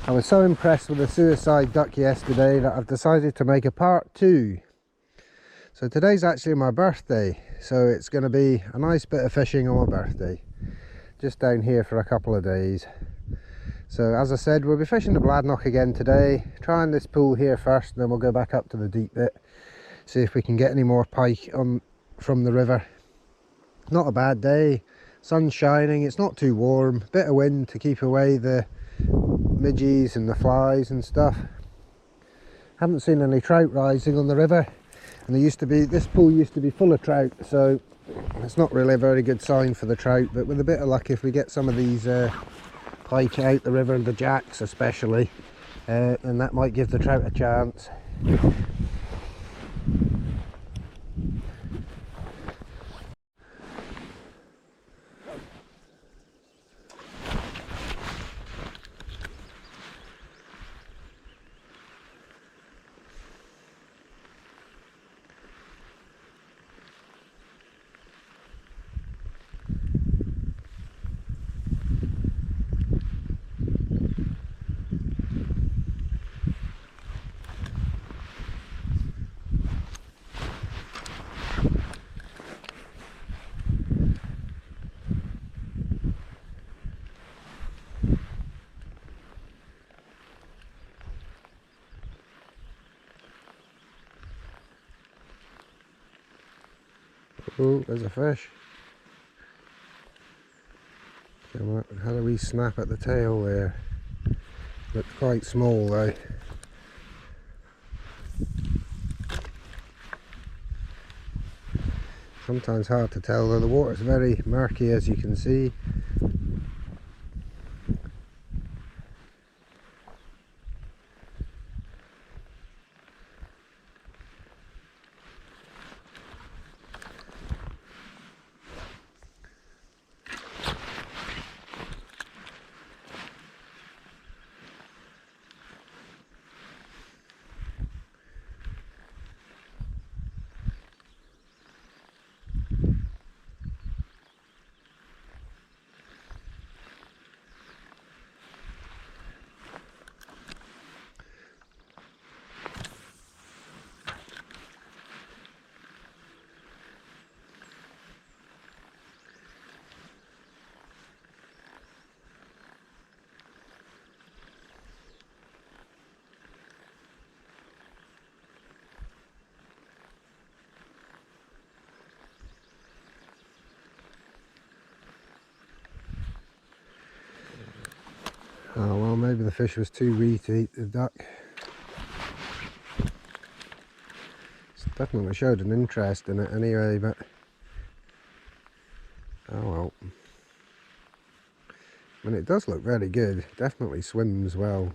I was so impressed with the suicide duck yesterday that I've decided to make a part 2. So today's actually my birthday, so it's going to be a nice bit of fishing on my birthday. Just down here for a couple of days. So as I said, we'll be fishing the Bladnoch again today, trying this pool here first, and then we'll go back up to the deep bit, see if we can get any more pike on from the river. Not a bad day, sun's shining, it's not too warm, bit of wind to keep away the midges and the flies and stuff. Haven't seen any trout rising on the river, and this pool used to be full of trout, so it's not really a very good sign for the trout. But with a bit of luck, if we get some of these pike out the river, and the jacks especially, then that might give the trout a chance. Oh, there's a fish. Come on, had a wee snap at the tail there. Looked quite small though. Sometimes hard to tell though, the water's very murky as you can see. Oh well, maybe the fish was too wee to eat the duck. It's definitely showed an interest in it anyway, but oh well. I mean, it does look very good, definitely swims well.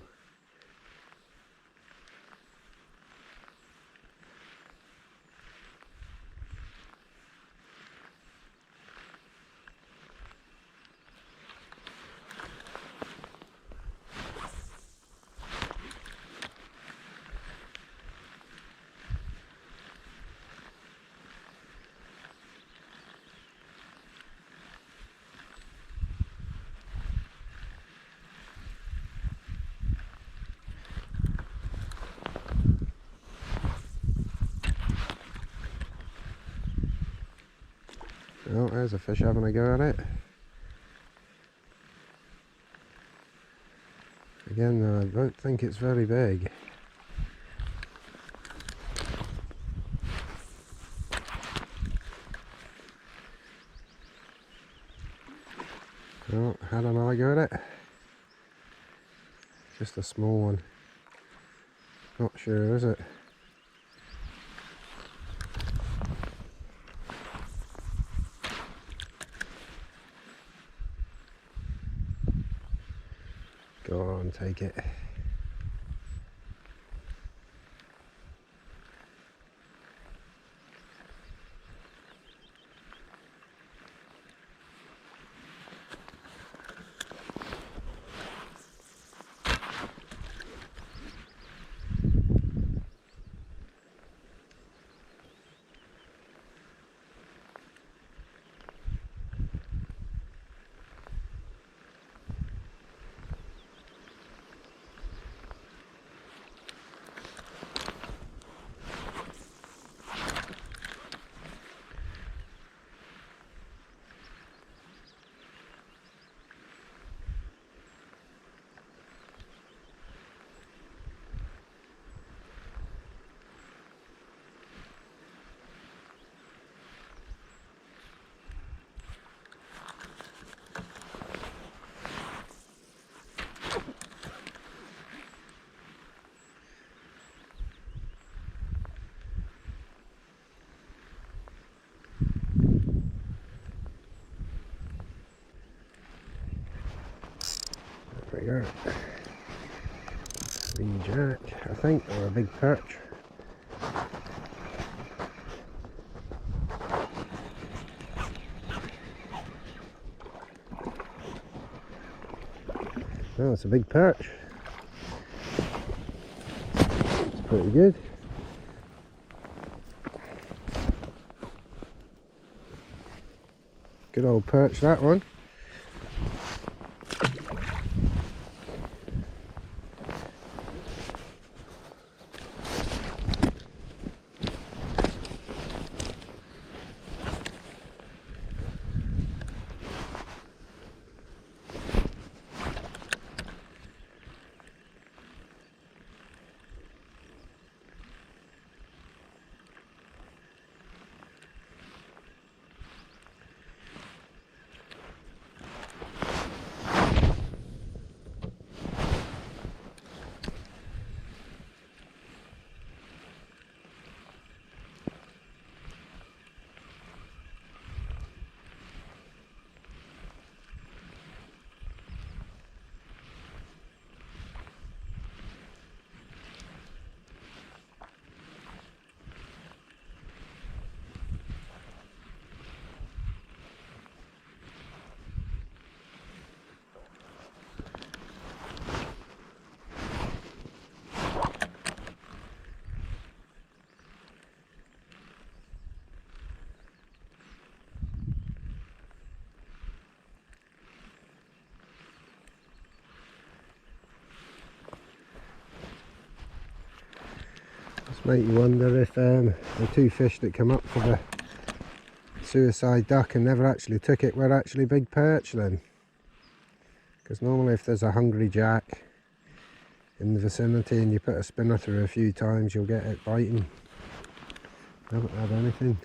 Oh, there's a fish having a go at it. Again though, I don't think it's very big. Oh, had another go at it. Just a small one. Not sure, is it? Go on, take it. we go. Wee jack, I think, or a big perch. Oh, it's a big perch. It's pretty good. Good old perch, that one. Just make you wonder if the two fish that come up for the suicide duck and never actually took it were actually big perch then. Because normally if there's a hungry jack in the vicinity and you put a spinner through a few times, you'll get it biting. I haven't had anything.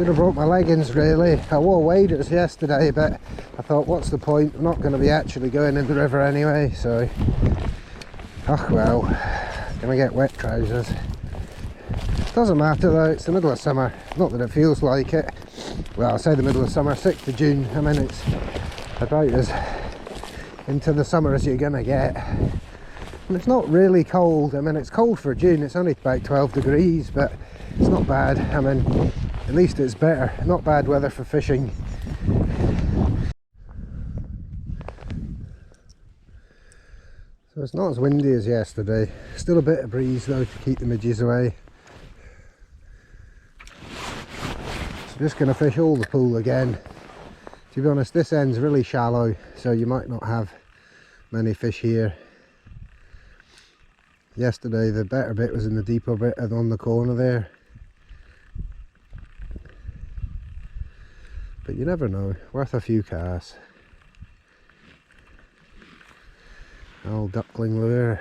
Should have brought my leggings really. I wore waders yesterday, but I thought, what's the point? I'm not going to be actually going in the river anyway, so oh well, gonna get wet trousers. Doesn't matter though, it's the middle of summer. Not that it feels like it. Well, I say the middle of summer, 6th of June. I mean, it's about as into the summer as you're gonna get. And it's not really cold. I mean, it's cold for June. It's only about 12 degrees, but it's not bad. I mean, at least it's better. Not bad weather for fishing. So it's not as windy as yesterday. Still a bit of breeze though to keep the midges away. So just going to fish all the pool again. To be honest, this end's really shallow, so you might not have many fish here. Yesterday the better bit was in the deeper bit and on the corner there. But you never know, worth a few casts. Old duckling lure.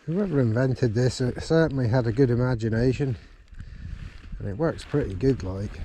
Whoever invented this certainly had a good imagination, and it works pretty good like.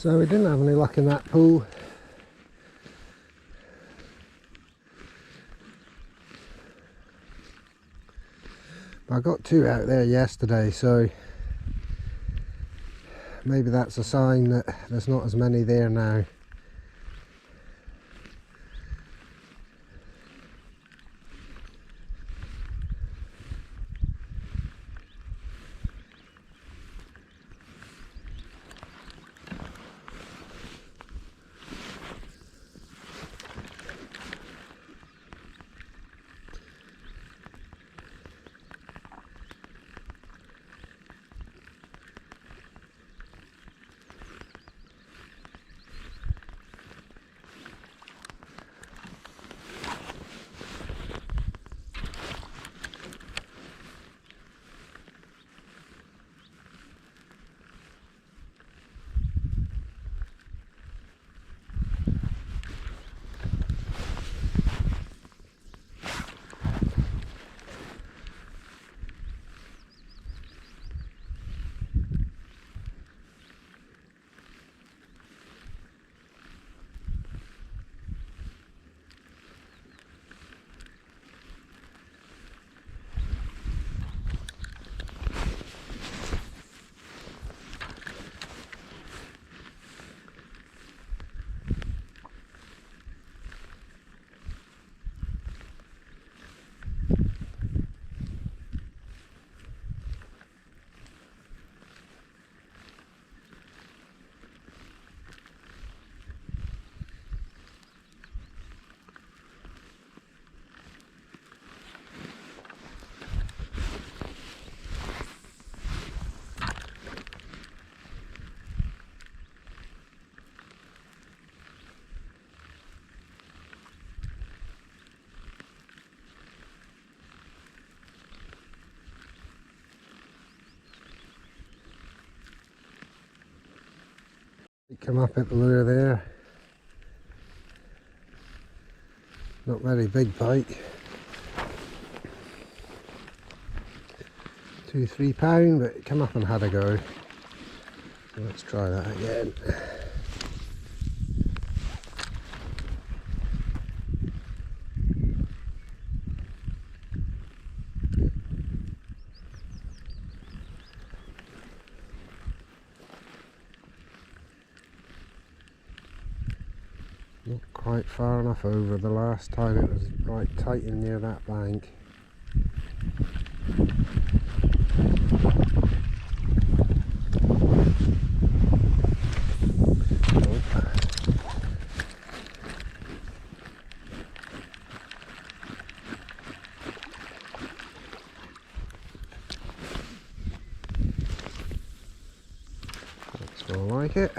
So we didn't have any luck in that pool. I got 2 out there yesterday, so maybe that's a sign that there's not as many there now. Come up at the lure there. Not very big pike. 2-3 pound, but it come up and had a go. So let's try that again. Not quite far enough over. The last time it was right tight in near that bank. Looks more like it.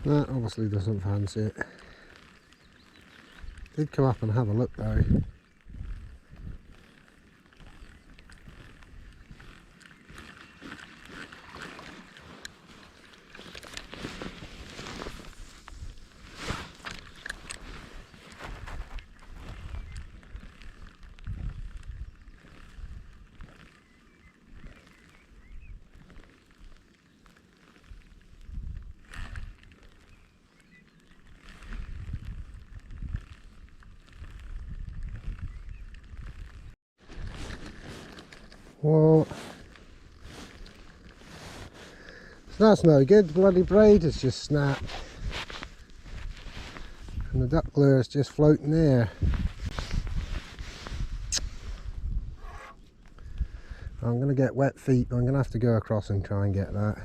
That obviously doesn't fancy it. Did come up and have a look though. What? So that's no good, the bloody braid has just snapped. And the duck lure is just floating there. I'm going to get wet feet, but I'm going to have to go across and try and get that.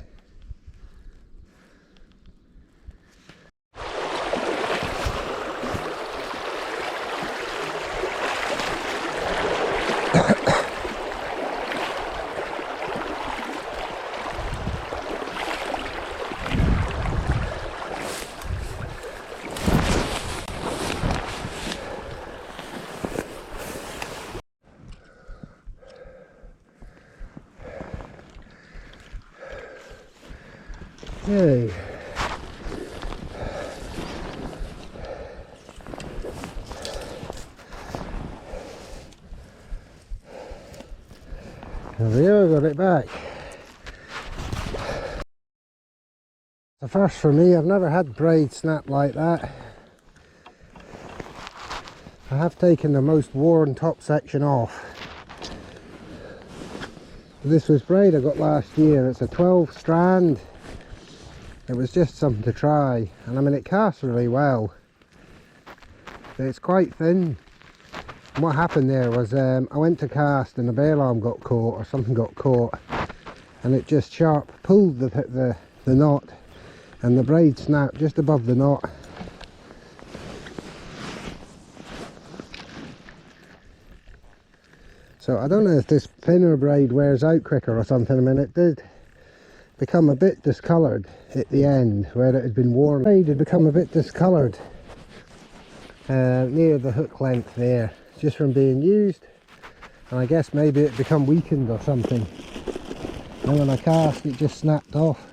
Yay. There we go, got it back. The first for me, I've never had braid snap like that. I have taken the most worn top section off. This was braid I got last year. It's a 12 strand. It was just something to try, and I mean it casts really well, but it's quite thin. And what happened there was I went to cast and the bail arm got caught, or something got caught, and it just sharp pulled the knot, and the braid snapped just above the knot. So I don't know if this thinner braid wears out quicker or something. I mean, it did become a bit discoloured at the end where it had been worn. The braid had become a bit discoloured near the hook length there, just from being used, and I guess maybe it become weakened or something, and when I cast it just snapped off.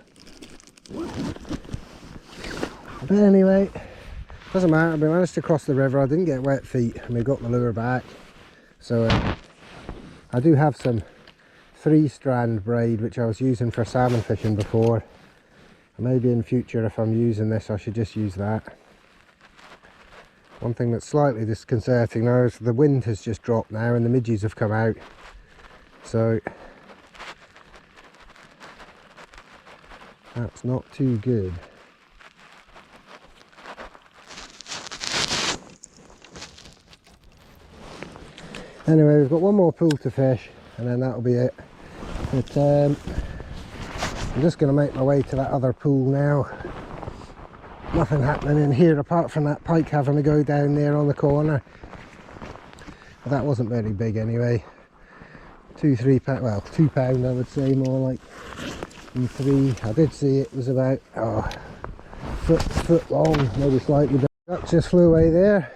But anyway, doesn't matter. We managed to cross the river. I didn't get wet feet and we got the lure back. So I do have some 3-strand braid which I was using for salmon fishing before. Maybe in future, if I'm using this, I should just use that. One thing that's slightly disconcerting now is the wind has just dropped now and the midges have come out. So that's not too good. Anyway, we've got one more pool to fish and then that'll be it. But I'm just going to make my way to that other pool now. Nothing happening in here apart from that pike having to go down there on the corner. But that wasn't very big anyway. 2-3 pound, well, £2 I would say, more like, and 3. I did see it was about foot long, maybe slightly big. Duck just flew away there.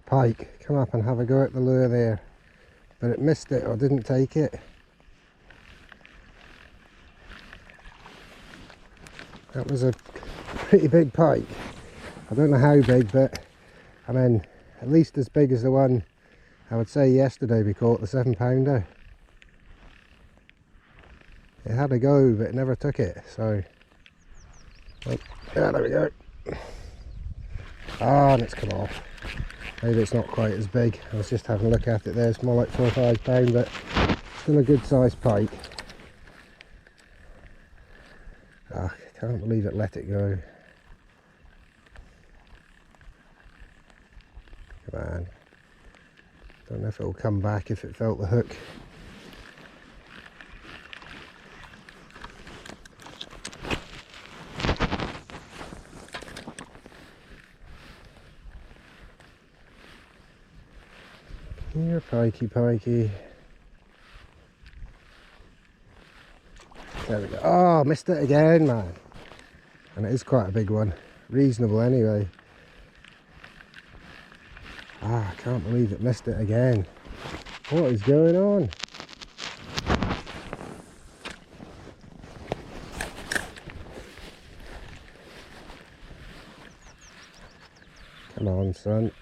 pike come up and have a go at the lure there, but it missed it or didn't take it. That was a pretty big pike. I don't know how big, but I mean at least as big as the one I would say yesterday we caught, the 7-pounder. It had a go but it never took it, so oh, yeah, there we go. Ah, and it's come off. Maybe it's not quite as big. I was just having a look at it there. It's more like 4 or 5 pound, but still a good sized pike. Ah, I can't believe it let it go. Come on. Don't know if it'll come back if it felt the hook. Here, pikey, pikey. There we go. Oh, missed it again, man. And it is quite a big one. Reasonable anyway. Ah, I can't believe it missed it again. What is going on? Come on, son.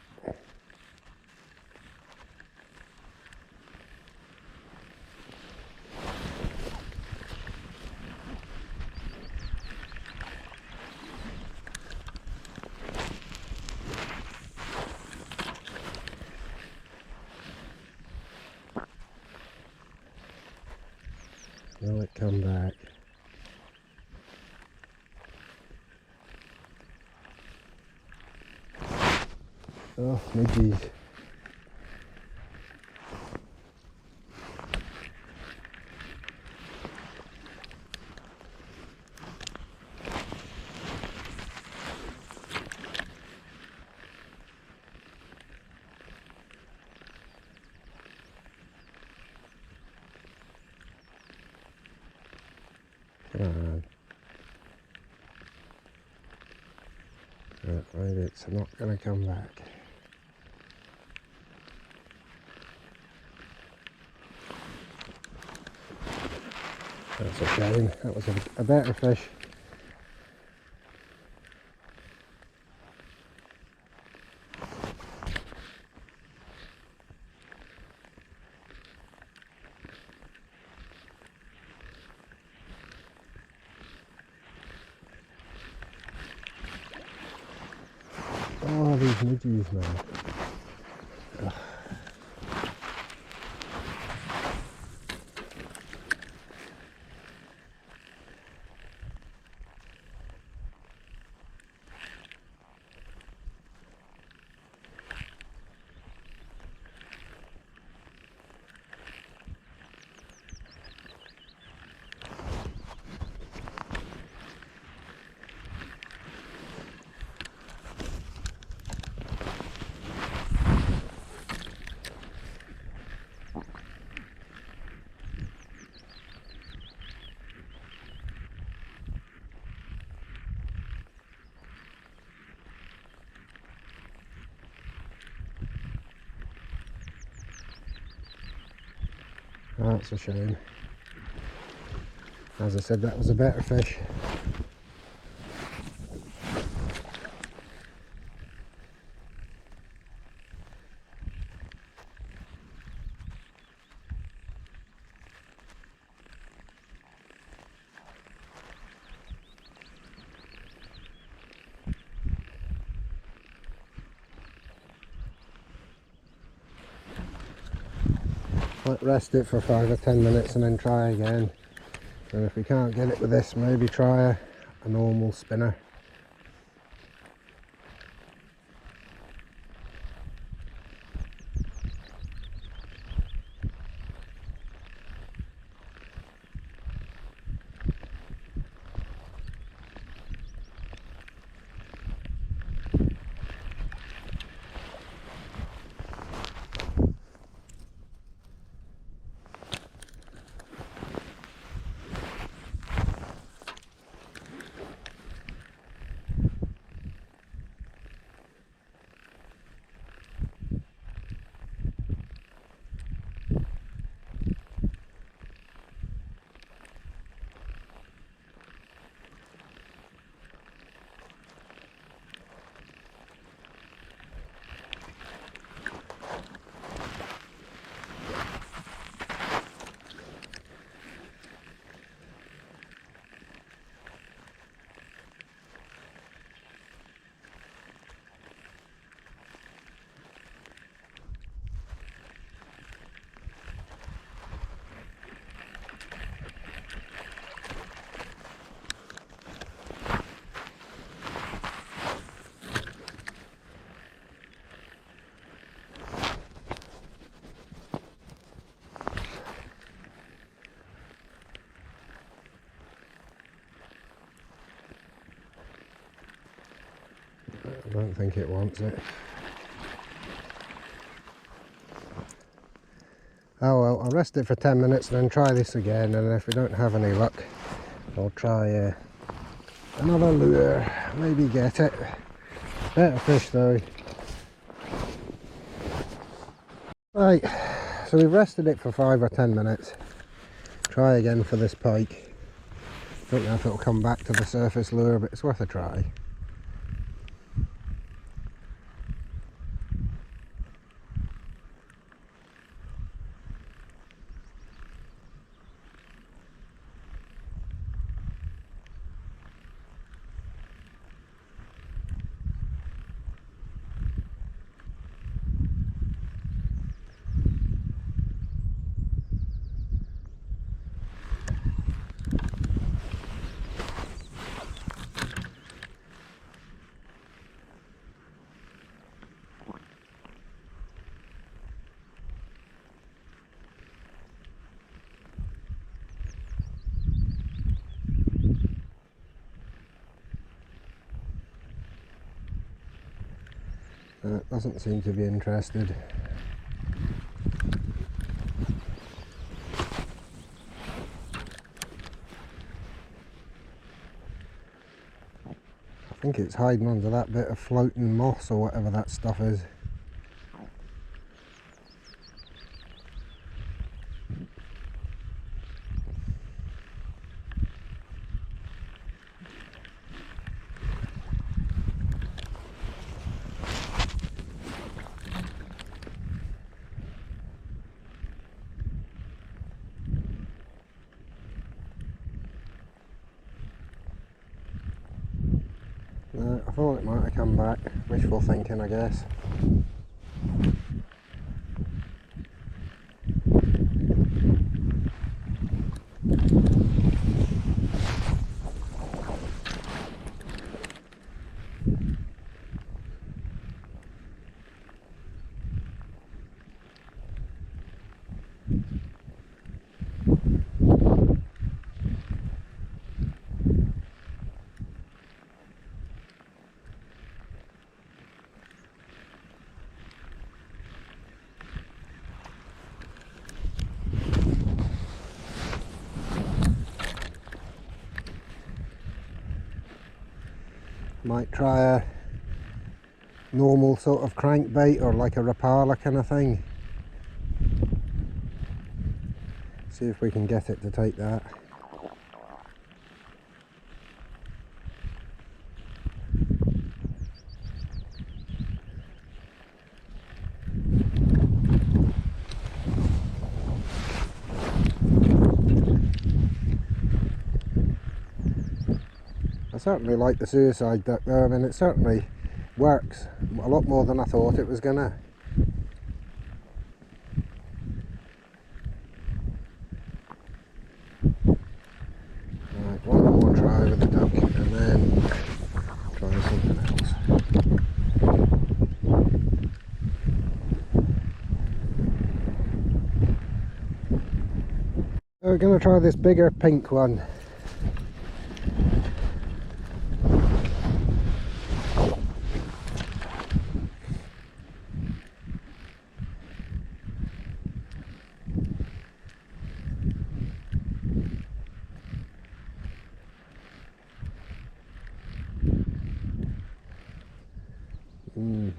Will it come back? Oh, midgies. Come on. Maybe it's not going to come back. That's a shame. That was a better fish. Oh, these midgies, man. Ugh. That's a shame. As I said, that was a better fish. Might rest it for 5 or 10 minutes and then try again. And if we can't get it with this, maybe try a normal spinner. I don't think it wants it. Oh well, I'll rest it for 10 minutes and then try this again, and if we don't have any luck I'll try another lure, maybe get it. Better fish though. Right, so we've rested it for 5 or 10 minutes. Try again for this pike. Don't know if it'll come back to the surface lure, but it's worth a try. Doesn't seem to be interested. I think it's hiding under that bit of floating moss or whatever that stuff is. I thought it might have come back. Wishful thinking, I guess. Might try a normal sort of crankbait or like a Rapala kind of thing. See if we can get it to take that. I certainly like the suicide duck though. I mean, it certainly works a lot more than I thought it was gonna. Right, one more try with the duck and then try something else. So we're gonna try this bigger pink one.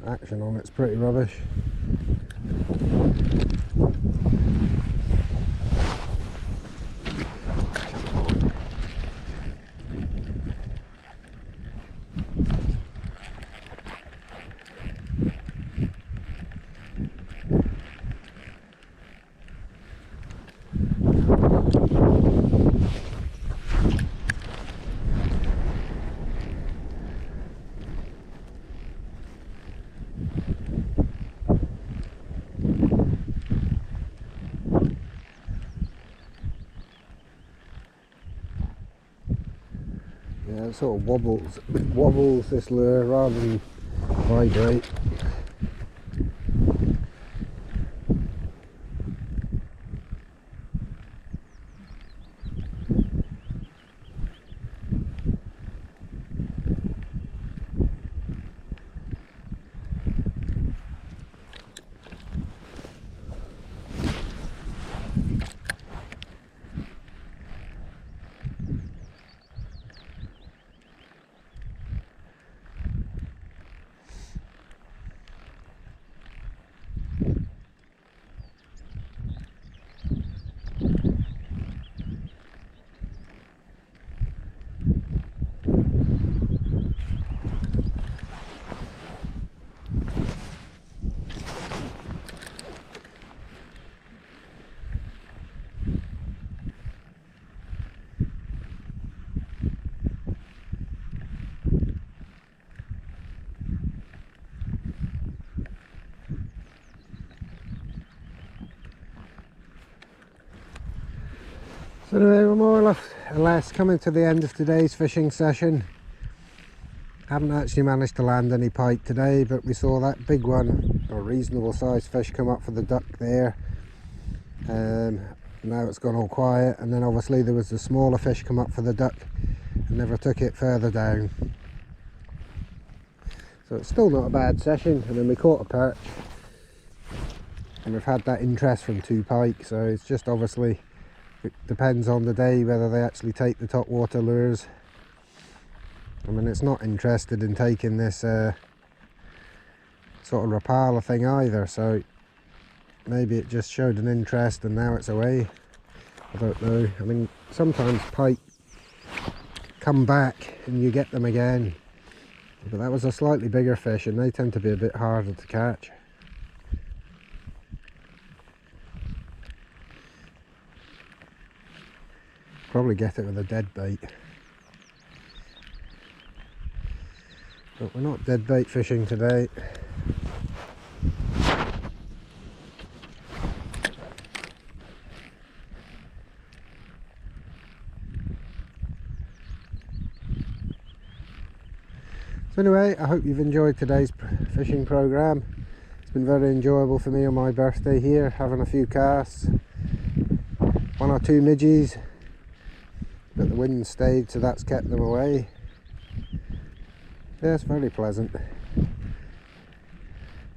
Action on it's pretty rubbish. Yeah, it sort of wobbles this lure rather than vibrate. So anyway, we're more or less coming to the end of today's fishing session. Haven't actually managed to land any pike today, but we saw that big one, or reasonable sized fish, come up for the duck there. Now it's gone all quiet, and then obviously there was the smaller fish come up for the duck and never took it further down. So it's still not a bad session, and then we caught a perch and we've had that interest from 2 pike, so it's just obviously it depends on the day whether they actually take the top water lures. I mean, it's not interested in taking this sort of Rapala thing either, so maybe it just showed an interest and now it's away. I don't know. I mean, sometimes pike come back and you get them again, but that was a slightly bigger fish and they tend to be a bit harder to catch. Probably get it with a dead bait, but we're not dead bait fishing today. So anyway, I hope you've enjoyed today's fishing program. It's been very enjoyable for me on my birthday here, having a few casts, 1 or 2 midges, but the wind stayed, so that's kept them away. Yeah, it's very pleasant.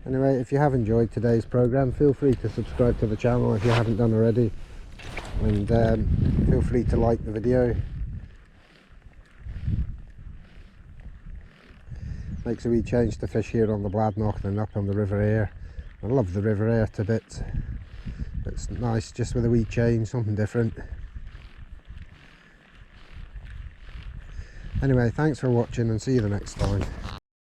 Anyway, if you have enjoyed today's program, feel free to subscribe to the channel if you haven't done already, and feel free to like the video. Makes a wee change to fish here on the Bladnoch than up on the River Aire. I love the River Aire to bits. It's nice just with a wee change, something different. Anyway, thanks for watching and see you the next time.